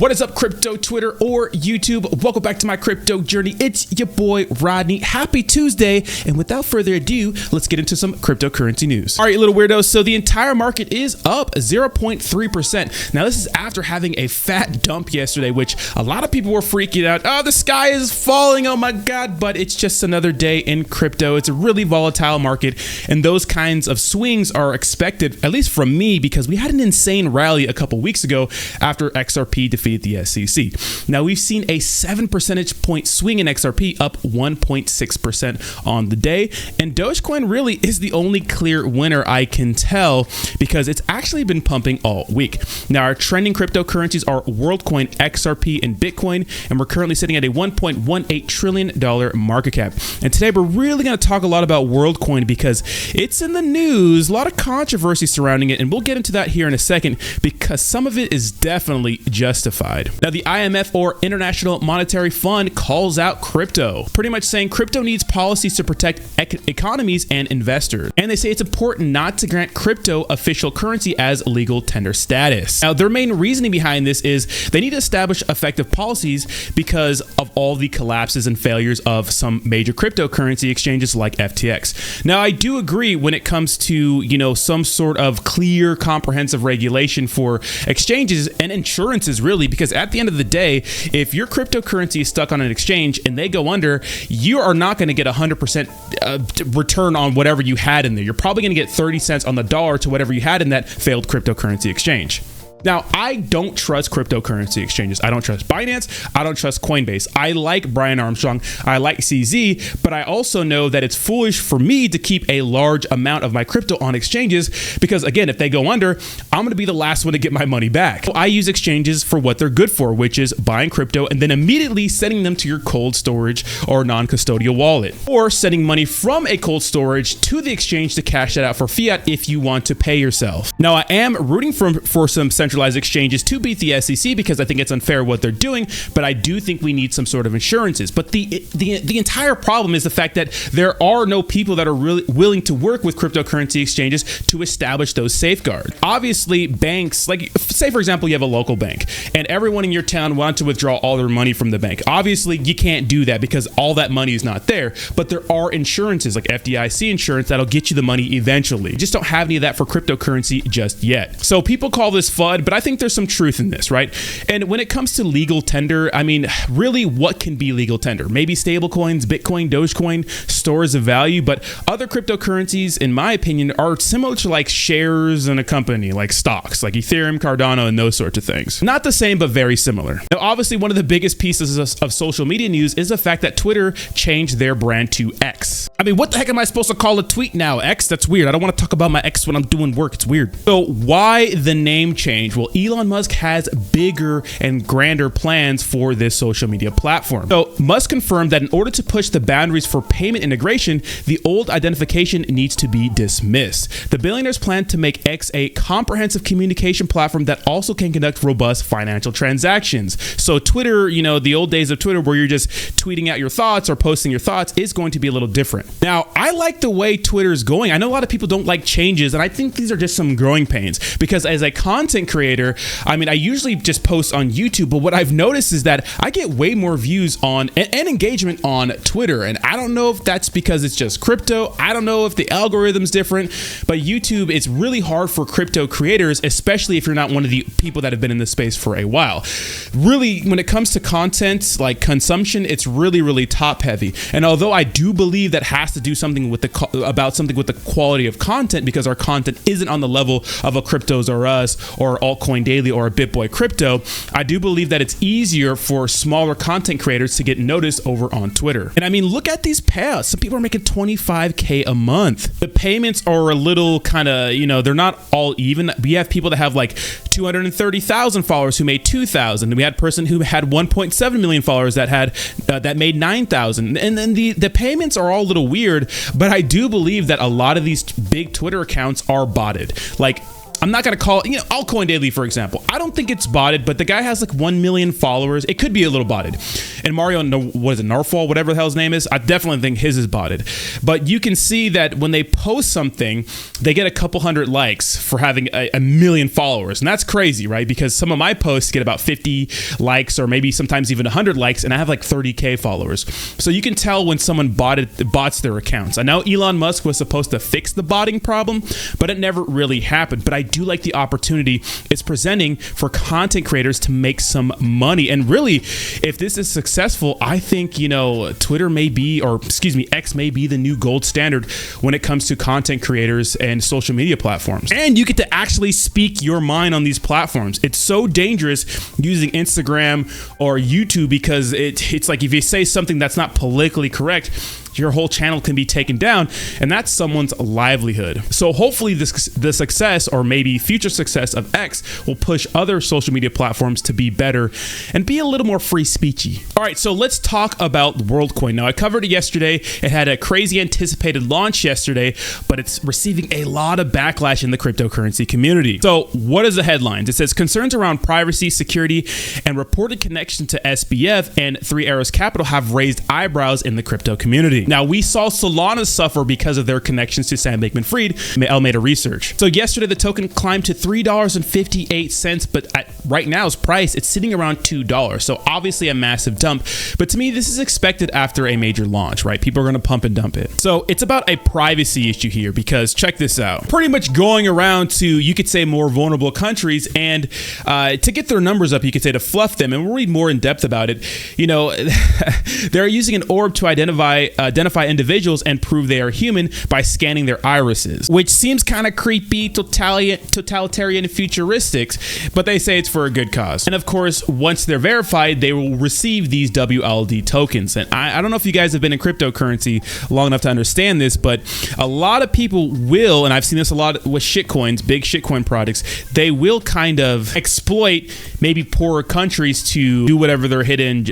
What is up, crypto Twitter or YouTube? Welcome back to my crypto journey. It's your boy Rodney. Happy Tuesday. And without further ado, let's get into some cryptocurrency news. All right, little weirdos. So the entire market is up 0.3%. Now, this is after having a fat dump yesterday, which a lot of people were freaking out. Oh, the sky is falling. Oh my God. But it's just another day in crypto. It's a really volatile market. And those kinds of swings are expected, at least from me, because we had an insane rally a couple weeks ago after XRP defeated the SEC. Now, we've seen a 7 percentage point swing in XRP, up 1.6% on the day. And Dogecoin really is the only clear winner I can tell, because it's actually been pumping all week. Now, our trending cryptocurrencies are Worldcoin, XRP, and Bitcoin, and we're currently sitting at a $1.18 trillion market cap. And today we're really going to talk a lot about Worldcoin because it's in the news, a lot of controversy surrounding it, and we'll get into that here in a second because some of it is definitely justified. Now, the IMF, or International Monetary Fund, calls out crypto, pretty much saying crypto needs policies to protect economies and investors. And they say it's important not to grant crypto official currency as legal tender status. Now, their main reasoning behind this is they need to establish effective policies because of all the collapses and failures of some major cryptocurrency exchanges like FTX. Now, I do agree when it comes to, some sort of clear, comprehensive regulation for exchanges and insurances, really, because at the end of the day, if your cryptocurrency is stuck on an exchange and they go under, you are not going to get 100% return on whatever you had in there. You're probably going to get 30 cents on the dollar to whatever you had in that failed cryptocurrency exchange. Now, I don't trust cryptocurrency exchanges. I don't trust Binance. I don't trust Coinbase. I like Brian Armstrong. I like CZ, but I also know that it's foolish for me to keep a large amount of my crypto on exchanges because, again, if they go under, I'm going to be the last one to get my money back. So I use exchanges for what they're good for, which is buying crypto and then immediately sending them to your cold storage or non-custodial wallet, or sending money from a cold storage to the exchange to cash that out for fiat if you want to pay yourself. Now, I am rooting for some centralized exchanges to beat the SEC because I think it's unfair what they're doing, but I do think we need some sort of insurances. But the entire problem is the fact that there are no people that are really willing to work with cryptocurrency exchanges to establish those safeguards. Obviously, banks, like say for example, you have a local bank and everyone in your town wants to withdraw all their money from the bank. Obviously, you can't do that because all that money is not there, but there are insurances like FDIC insurance that'll get you the money eventually. You just don't have any of that for cryptocurrency just yet. So people call this FUD, but I think there's some truth in this, right? And when it comes to legal tender, I mean, really, what can be legal tender? Maybe stable coins, Bitcoin, Dogecoin, stores of value, but other cryptocurrencies, in my opinion, are similar to like shares in a company, like stocks, like Ethereum, Cardano, and those sorts of things. Not the same, but very similar. Now, obviously, one of the biggest pieces of social media news is the fact that Twitter changed their brand to X. I mean, what the heck am I supposed to call a tweet now? X? That's weird. I don't want to talk about my X when I'm doing work. It's weird. So why the name change? Well, Elon Musk has bigger and grander plans for this social media platform. So Musk confirmed that in order to push the boundaries for payment integration, the old identification needs to be dismissed. The billionaires plan to make X a comprehensive communication platform that also can conduct robust financial transactions. So Twitter, the old days of Twitter where you're just tweeting out your thoughts or posting your thoughts is going to be a little different. Now, I like the way Twitter is going. I know a lot of people don't like changes, and I think these are just some growing pains because as a content creator, I mean, I usually just post on YouTube, but what I've noticed is that I get way more views on and engagement on Twitter. And I don't know if that's because it's just crypto. I don't know if the algorithm's different, but YouTube, it's really hard for crypto creators, especially if you're not one of the people that have been in this space for a while. Really, when it comes to content, like consumption, it's really, really top heavy. And although I do believe that has to do something with the quality of content because our content isn't on the level of a Cryptos R Us or Altcoin Daily or a BitBoy Crypto, I do believe that it's easier for smaller content creators to get noticed over on Twitter. And I mean, look at these payouts. Some people are making $25K a month. The payments are a little kind of, they're not all even. We have people that have like 230,000 followers who made 2,000. And we had a person who had 1.7 million followers that made 9,000. And then the payments are all a little weird, but I do believe that a lot of these big Twitter accounts are botted. Like, I'm not going to call it, Altcoin Daily, for example. I don't think it's botted, but the guy has like 1 million followers. It could be a little botted. And Mario, what is it, Narfall, whatever the hell his name is, I definitely think his is botted. But you can see that when they post something, they get a couple hundred likes for having a million followers. And that's crazy, right? Because some of my posts get about 50 likes or maybe sometimes even 100 likes, and I have like 30K followers. So you can tell when someone bots their accounts. I know Elon Musk was supposed to fix the botting problem, but it never really happened. But I do like the opportunity it's presenting for content creators to make some money. And really, if this is successful, I think, Twitter may be, or excuse me, X may be the new gold standard when it comes to content creators and social media platforms. And you get to actually speak your mind on these platforms. It's so dangerous using Instagram or YouTube because it's like if you say something that's not politically correct, your whole channel can be taken down, and that's someone's livelihood. So hopefully the success or maybe future success of X will push other social media platforms to be better and be a little more free speechy. All right, so let's talk about Worldcoin. Now, I covered it yesterday. It had a crazy anticipated launch yesterday, but it's receiving a lot of backlash in the cryptocurrency community. So what is the headlines? It says concerns around privacy, security, and reported connection to SBF and Three Arrows Capital have raised eyebrows in the crypto community. Now, we saw Solana suffer because of their connections to Sam Bankman-Fried, Alameda Research. So yesterday, the token climbed to $3.58, but at right now's price, it's sitting around $2. So obviously a massive dump. But to me, this is expected after a major launch, right? People are going to pump and dump it. So it's about a privacy issue here because check this out. Pretty much going around to, you could say, more vulnerable countries, and to get their numbers up, you could say, to fluff them. And we'll read more in depth about it. They're using an orb to identify individuals and prove they are human by scanning their irises, which seems kind of creepy, totalitarian, and futuristic, but they say it's for a good cause. And of course, once they're verified, they will receive these WLD tokens. And I don't know if you guys have been in cryptocurrency long enough to understand this, but a lot of people will, and I've seen this a lot with shitcoins, big shitcoin products, they will kind of exploit maybe poorer countries to do whatever their hidden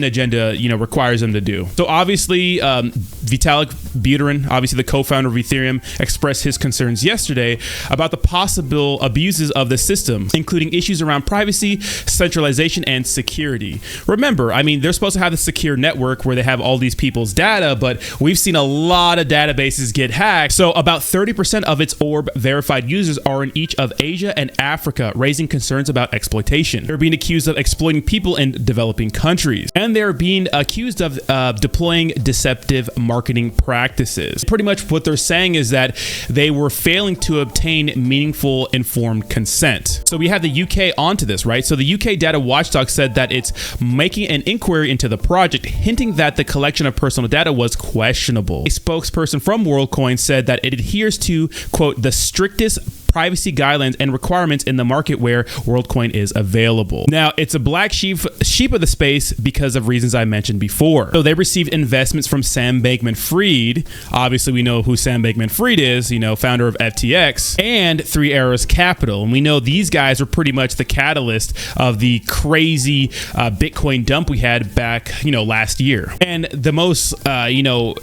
agenda requires them to do. So obviously, Vitalik Buterin, obviously the co-founder of Ethereum, expressed his concerns yesterday about the possible abuses of the system, including issues around privacy, centralization, and security. Remember, they're supposed to have a secure network where they have all these people's data, but we've seen a lot of databases get hacked. So about 30% of its orb verified users are in each of Asia and Africa, raising concerns about exploitation. They're being accused of exploiting people in developing countries, and they're being accused of deploying deceptive marketing practices. Pretty much what they're saying is that they were failing to obtain meaningful informed consent. So we have the UK onto this, right? So the UK data watchdog said that it's making an inquiry into the project, hinting that the collection of personal data was questionable. A spokesperson from Worldcoin said that it adheres to, quote, the strictest privacy guidelines and requirements in the market where Worldcoin is available. Now, it's a black sheep of the space because of reasons I mentioned before. So they received investments from Sam Bankman-Fried. Obviously, we know who Sam Bankman-Fried is, founder of FTX, and Three Arrows Capital. And we know these guys are pretty much the catalyst of the crazy Bitcoin dump we had back, last year. And the most,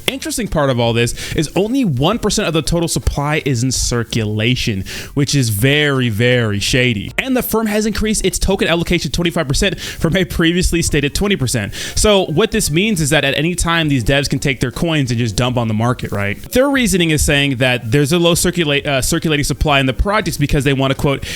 interesting part of all this is only 1% of the total supply is in circulation, which is very, very shady. And the firm has increased its token allocation 25% from a previously stated 20%. So what this means is that at any time, these devs can take their coins and just dump on the market, right? Their reasoning is saying that there's a low circulating supply in the projects because they want to, quote,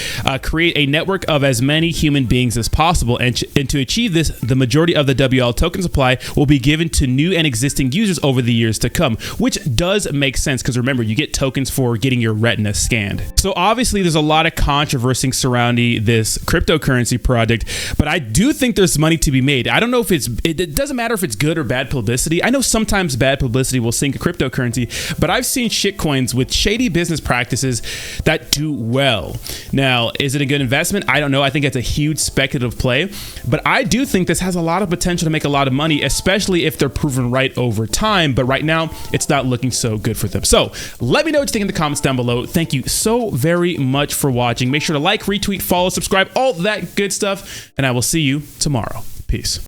create a network of as many human beings as possible. And to achieve this, the majority of the WL token supply will be given to new and existing users over the years to come, which does make sense because remember, you get tokens for getting your retina scanned. So obviously, there's a lot of controversy surrounding this cryptocurrency project, but I do think there's money to be made. I don't know if it doesn't matter if it's good or bad publicity. I know sometimes bad publicity will sink a cryptocurrency, but I've seen shitcoins with shady business practices that do well. Now, is it a good investment? I don't know. I think it's a huge speculative play, but I do think this has a lot of potential to make a lot of money, especially if they're proven right over time. But right now, it's not looking so good for them. So let me know what you think in the comments down below. Thank you so very much for watching. Make sure to like, retweet, follow, subscribe, all that good stuff, and I will see you tomorrow. Peace.